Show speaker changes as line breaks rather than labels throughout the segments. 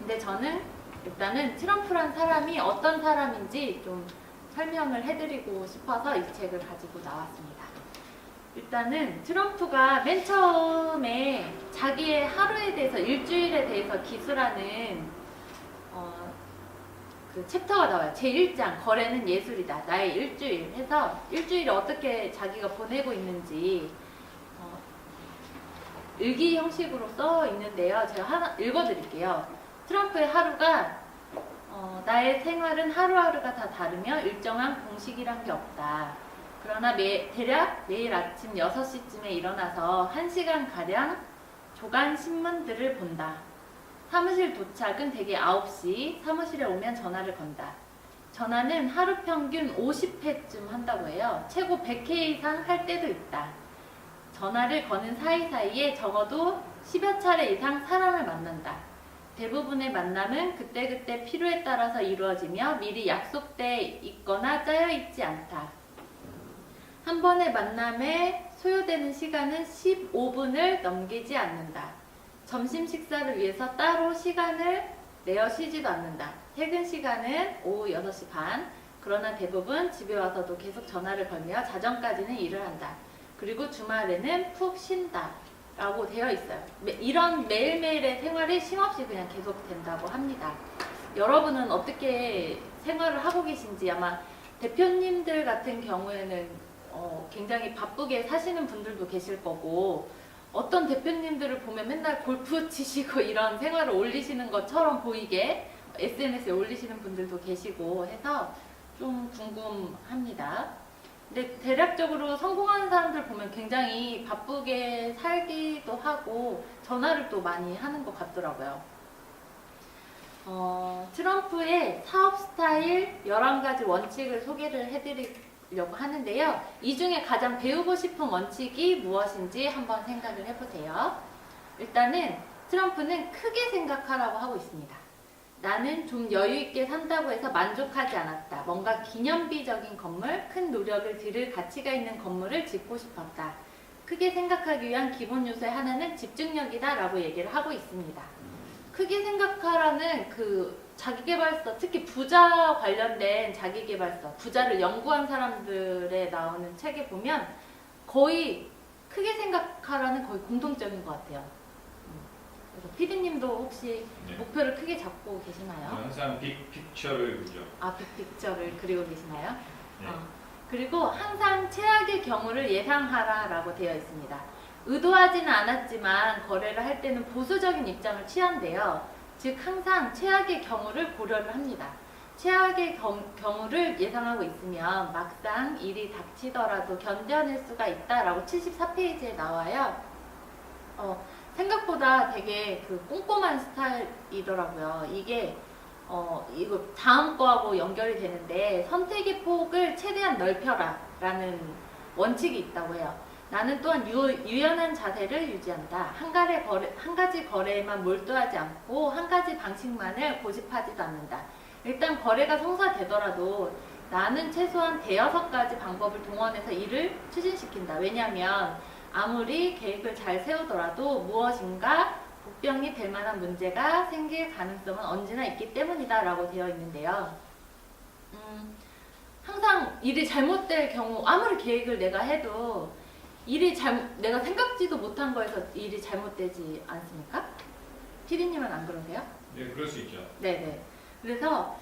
근데 저는 일단은 트럼프란 사람이 어떤 사람인지 좀 설명을 해드리고 싶어서 이 책을 가지고 나왔습니다. 일단은 트럼프가 맨 처음에 자기의 하루에 대해서, 일주일에 대해서 기술하는 그 챕터가 나와요. 제1장 거래는 예술이다. 나의 일주일 해서 일주일에 어떻게 자기가 보내고 있는지 일기 형식으로 써 있는데요. 제가 하나 읽어드릴게요. 트럼프의 하루가 나의 생활은 하루하루가 다 다르며 일정한 공식이란 게 없다. 그러나 대략 매일 아침 6시쯤에 일어나서 1시간가량 조간 신문들을 본다. 사무실 도착은 대개 9시, 사무실에 오면 전화를 건다. 전화는 하루 평균 50회쯤 한다고 해요. 최고 100회 이상 할 때도 있다. 전화를 거는 사이사이에 적어도 10여 차례 이상 사람을 만난다. 대부분의 만남은 그때그때 필요에 따라서 이루어지며 미리 약속돼 있거나 짜여 있지 않다. 한 번의 만남에 소요되는 시간은 15분을 넘기지 않는다. 점심 식사를 위해서 따로 시간을 내어 쉬지도 않는다. 퇴근 시간은 오후 6시 반. 그러나 대부분 집에 와서도 계속 전화를 걸며 자정까지는 일을 한다. 그리고 주말에는 푹 쉰다. 라고 되어 있어요. 이런 매일매일의 생활이 쉼없이 그냥 계속된다고 합니다. 여러분은 어떻게 생활을 하고 계신지, 아마 대표님들 같은 경우에는 굉장히 바쁘게 사시는 분들도 계실 거고, 어떤 대표님들을 보면 맨날 골프 치시고 이런 생활을 올리시는 것처럼 보이게 SNS에 올리시는 분들도 계시고 해서 좀 궁금합니다. 근데 대략적으로 성공하는 사람들 보면 굉장히 바쁘게 살기도 하고 전화를 또 많이 하는 것 같더라고요. 트럼프의 사업 스타일 11가지 원칙을 소개를 해드리려고 하는데요. 이 중에 가장 배우고 싶은 원칙이 무엇인지 한번 생각을 해보세요. 일단은 트럼프는 크게 생각하라고 하고 있습니다. 나는 좀 여유있게 산다고 해서 만족하지 않았다. 뭔가 기념비적인 건물, 큰 노력을 들일 가치가 있는 건물을 짓고 싶었다. 크게 생각하기 위한 기본 요소의 하나는 집중력이다 라고 얘기를 하고 있습니다. 크게 생각하라는 그 자기계발서, 특히 부자 관련된 자기계발서, 부자를 연구한 사람들에 나오는 책에 보면 거의 크게 생각하라는 거의 공통점인 것 같아요. 그래서 피디님도 혹시 목표를 크게 잡고 계시나요?
항상 빅픽처를 그죠.
빅픽처를 그리고 계시나요?
네.
그리고 항상 최악의 경우를 예상하라 라고 되어 있습니다. 의도하지는 않았지만 거래를 할 때는 보수적인 입장을 취한대요. 즉 항상 최악의 경우를 고려를 합니다. 최악의 경우를 예상하고 있으면 막상 일이 닥치더라도 견뎌낼 수가 있다라고 74페이지에 나와요. 생각보다 되게 그 꼼꼼한 스타일이더라고요. 이게 이거 다음 거하고 연결이 되는데, 선택의 폭을 최대한 넓혀라 라는 원칙이 있다고 해요. 나는 또한 유연한 자세를 유지한다. 한 가지 거래에만 몰두하지 않고 한 가지 방식만을 고집하지도 않는다. 일단 거래가 성사되더라도 나는 최소한 5-6가지 방법을 동원해서 일을 추진시킨다. 왜냐하면 아무리 계획을 잘 세우더라도 무엇인가 복병이 될 만한 문제가 생길 가능성은 언제나 있기 때문이다 라고 되어 있는데요. 항상 일이 잘못될 경우, 아무리 계획을 내가 해도 내가 생각지도 못한 거에서 일이 잘못되지 않습니까? 피디님은 안 그러세요?
네, 그럴 수 있죠.
네네. 그래서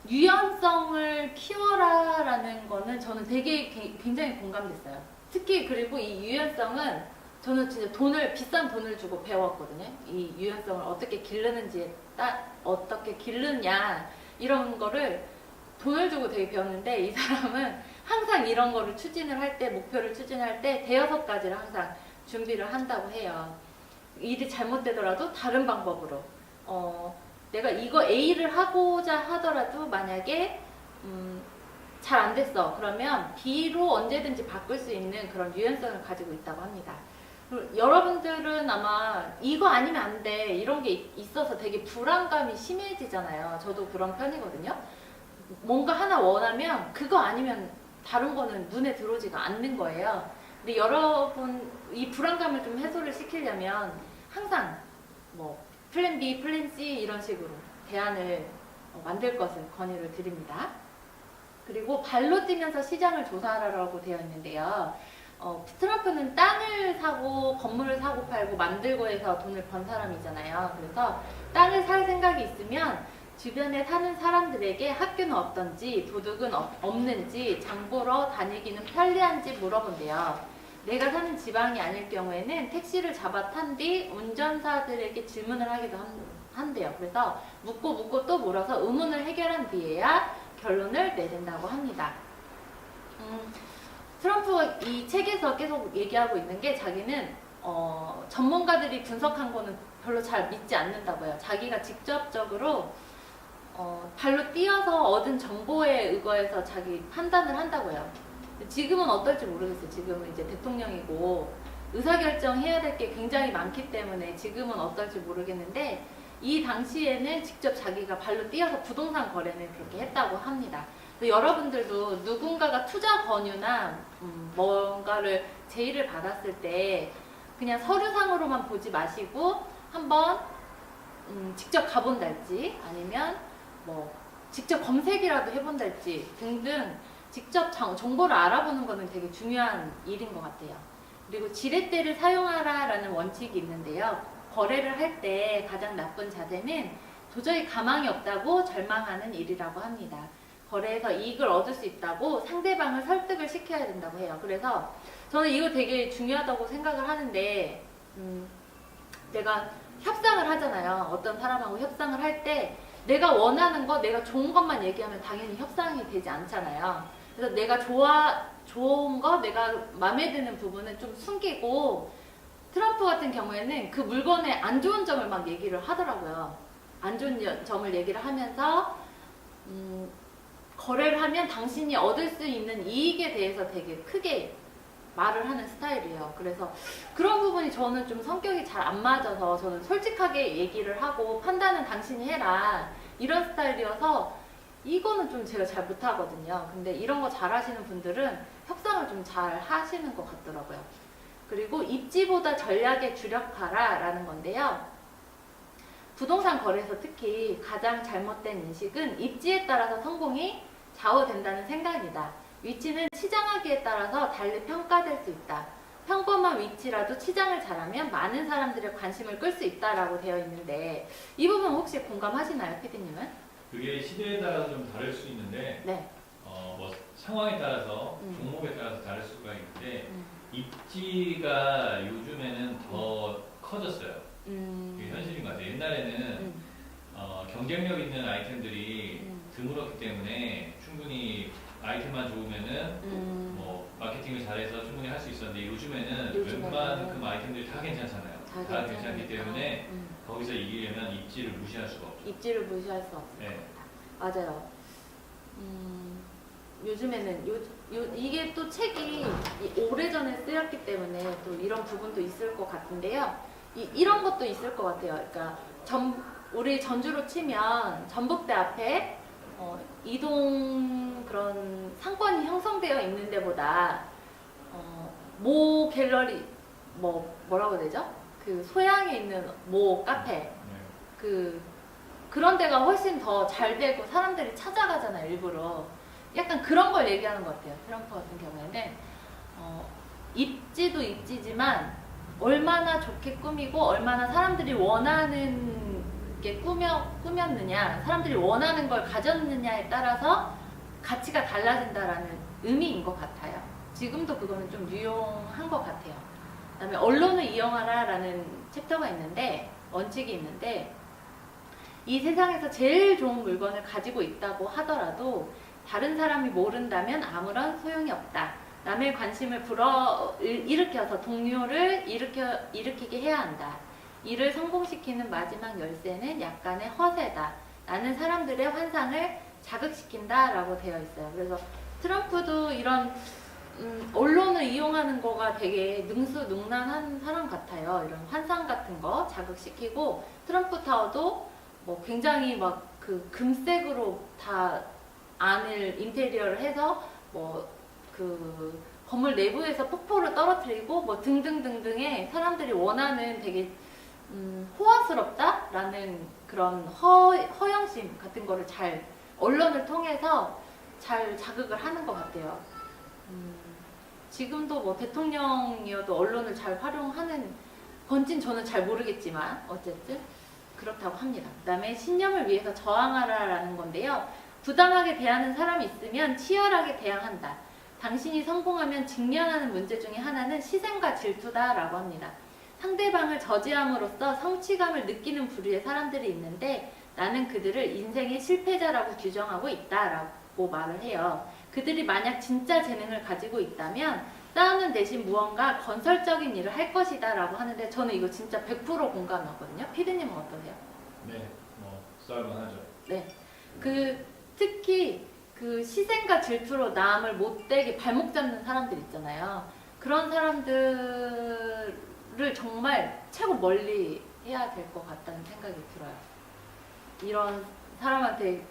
유연성을 키워라 라는 거는 저는 되게 굉장히 공감됐어요. 특히 그리고 이 유연성은 저는 진짜 비싼 돈을 주고 배웠거든요. 이 유연성을 어떻게 기르는지, 어떻게 기르냐 이런 거를 돈을 주고 되게 배웠는데, 이 사람은 항상 이런 거를 추진을 할 때, 목표를 추진할 때 5-6가지를 항상 준비를 한다고 해요. 일이 잘못되더라도 다른 방법으로 내가 이거 A를 하고자 하더라도 만약에 잘 안 됐어. 그러면 B로 언제든지 바꿀 수 있는 그런 유연성을 가지고 있다고 합니다. 여러분들은 아마 이거 아니면 안 돼 이런 게 있어서 되게 불안감이 심해지잖아요. 저도 그런 편이거든요. 뭔가 하나 원하면 그거 아니면 다른 거는 눈에 들어오지가 않는 거예요. 근데 여러분 이 불안감을 좀 해소를 시키려면 항상 플랜 B, 플랜 C 이런 식으로 대안을 만들 것을 건의를 드립니다. 그리고 발로 뛰면서 시장을 조사하라고 되어 있는데요. 트럼프는 땅을 사고 건물을 사고 팔고 만들고 해서 돈을 번 사람이잖아요. 그래서 땅을 살 생각이 있으면 주변에 사는 사람들에게 학교는 어떤지, 도둑은 없는지, 장 보러 다니기는 편리한지 물어본대요. 내가 사는 지방이 아닐 경우에는 택시를 잡아 탄 뒤 운전사들에게 질문을 하기도 한대요. 그래서 묻고 또 물어서 의문을 해결한 뒤에야 결론을 내린다고 합니다. 트럼프가 이 책에서 계속 얘기하고 있는 게 자기는 전문가들이 분석한 거는 별로 잘 믿지 않는다고요. 자기가 직접적으로 발로 뛰어서 얻은 정보에 의거해서 자기 판단을 한다고요. 지금은 어떨지 모르겠어요. 지금은 이제 대통령이고 의사결정 해야 될 게 굉장히 많기 때문에 지금은 어떨지 모르겠는데 이 당시에는 직접 자기가 발로 뛰어서 부동산 거래는 그렇게 했다고 합니다. 여러분들도 누군가가 투자 권유나 뭔가를 제의를 받았을 때 그냥 서류상으로만 보지 마시고 한번 직접 가본달지 아니면 뭐 직접 검색이라도 해본달지 등등 직접 정보를 알아보는 거는 되게 중요한 일인 것 같아요. 그리고 지렛대를 사용하라라는 원칙이 있는데요. 거래를 할 때 가장 나쁜 자세는 도저히 가망이 없다고 절망하는 일이라고 합니다. 거래에서 이익을 얻을 수 있다고 상대방을 설득을 시켜야 된다고 해요. 그래서 저는 이거 되게 중요하다고 생각을 하는데 내가 협상을 하잖아요. 어떤 사람하고 협상을 할 때 내가 원하는 거, 내가 좋은 것만 얘기하면 당연히 협상이 되지 않잖아요. 그래서 내가 좋은 거, 내가 마음에 드는 부분은 좀 숨기고 트럼프 같은 경우에는 그 물건의 안 좋은 점을 막 얘기를 하더라고요. 안 좋은 점을 얘기를 하면서 거래를 하면 당신이 얻을 수 있는 이익에 대해서 되게 크게 말을 하는 스타일이에요. 그래서 그런 부분이 저는 좀 성격이 잘 안 맞아서 저는 솔직하게 얘기를 하고 판단은 당신이 해라 이런 스타일이어서 이거는 좀 제가 잘 못하거든요. 근데 이런 거 잘 하시는 분들은 협상을 좀 잘 하시는 것 같더라고요. 그리고 입지보다 전략에 주력하라 라는 건데요. 부동산 거래에서 특히 가장 잘못된 인식은 입지에 따라서 성공이 좌우된다는 생각이다. 위치는 치장하기에 따라서 달리 평가될 수 있다. 평범한 위치라도 치장을 잘하면 많은 사람들의 관심을 끌 수 있다라고 되어 있는데 이 부분 혹시 공감하시나요, PD님은?
그게 시대에 따라서 좀 다를 수 있는데
네.
뭐 상황에 따라서 종목에 따라서 다를 수가 있는데 입지가 요즘에는 더 커졌어요. 그게 현실인 것 같아요. 옛날에는 경쟁력 있는 아이템들이 드물었기 때문에 충분히 아이템만 좋으면은 뭐 마케팅을 잘해서 충분히 할 수 있었는데 요즘에는 웬만큼 아이템들이 다 괜찮잖아요. 다 괜찮기 때문에 거기서 이기려면 입지를 무시할 수가 없죠.
입지를 무시할 수 없습니다.
네.
맞아요. 요즘에는 이게 또 책이 오래전에 쓰였기 때문에 또 이런 부분도 있을 것 같은데요. 이런 것도 있을 것 같아요. 그러니까 우리 전주로 치면 전북대 앞에 이동 그런 상권이 형성되어 있는 데보다 모 갤러리 뭐라고 해야 되죠? 그 소양에 있는 모 카페 그런 데가 훨씬 더 잘 되고 사람들이 찾아가잖아요, 일부러. 약간 그런 걸 얘기하는 것 같아요. 트럼프 같은 경우에는 입지도 입지지만 얼마나 좋게 꾸미고 얼마나 사람들이 원하는 게 꾸몄느냐, 사람들이 원하는 걸 가졌느냐에 따라서 가치가 달라진다라는 의미인 것 같아요. 지금도 그거는 좀 유용한 것 같아요. 그다음에 언론을 이용하라라는 챕터가 있는데 원칙이 있는데 이 세상에서 제일 좋은 물건을 가지고 있다고 하더라도 다른 사람이 모른다면 아무런 소용이 없다. 남의 관심을 일으켜서 동료를 일으키게 해야 한다. 이를 성공시키는 마지막 열쇠는 약간의 허세다. 라는 사람들의 환상을 자극시킨다 라고 되어 있어요. 그래서 트럼프도 이런 언론을 이용하는 거가 되게 능수능란한 사람 같아요. 이런 환상 같은 거 자극시키고 트럼프 타워도 뭐 굉장히 막 그 금색으로 다 안을 인테리어를 해서 뭐 그 건물 내부에서 폭포를 떨어뜨리고 뭐 등등등등의 사람들이 원하는 되게 호화스럽다라는 그런 허영심 같은 거를 잘 언론을 통해서 잘 자극을 하는 것 같아요. 지금도 뭐 대통령이어도 언론을 잘 활용하는 건진 저는 잘 모르겠지만 어쨌든 그렇다고 합니다. 그 다음에 신념을 위해서 저항하라라는 건데요. 부당하게 대하는 사람이 있으면 치열하게 대항한다. 당신이 성공하면 직면하는 문제 중에 하나는 희생과 질투다라고 합니다. 상대방을 저지함으로써 성취감을 느끼는 부류의 사람들이 있는데 나는 그들을 인생의 실패자라고 규정하고 있다라고 말을 해요. 그들이 만약 진짜 재능을 가지고 있다면 싸우는 대신 무언가 건설적인 일을 할 것이다 라고 하는데 저는 이거 진짜 100% 공감하거든요. 피디님은 어떠세요?
네, 뭐 썰만하죠.
네. 특히 그 희생과 질투로 남을 못되게 발목 잡는 사람들 있잖아요. 그런 사람들을 정말 최고 멀리 해야 될 것 같다는 생각이 들어요. 이런 사람한테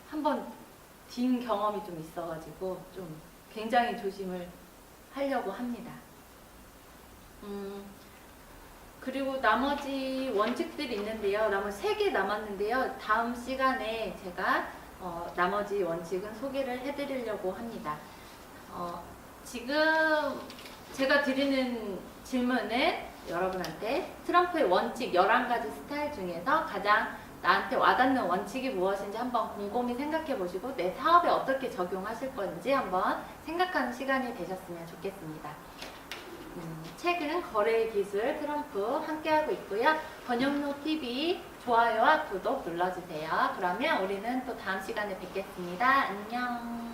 한번 딘 경험이 좀 있어가지고 좀 굉장히 조심을 하려고 합니다. 그리고 나머지 원칙들이 있는데요. 나머지 3개 남았는데요. 다음 시간에 제가 나머지 원칙은 소개를 해드리려고 합니다. 지금 제가 드리는 질문은 여러분한테 트럼프의 원칙 11가지 스타일 중에서 가장 나한테 와닿는 원칙이 무엇인지 한번 곰곰이 생각해 보시고 내 사업에 어떻게 적용하실 건지 한번 생각하는 시간이 되셨으면 좋겠습니다. 책은 거래의 기술 트럼프 함께하고 있고요. 번역로 TV 좋아요와 구독 눌러주세요. 그러면 우리는 또 다음 시간에 뵙겠습니다. 안녕.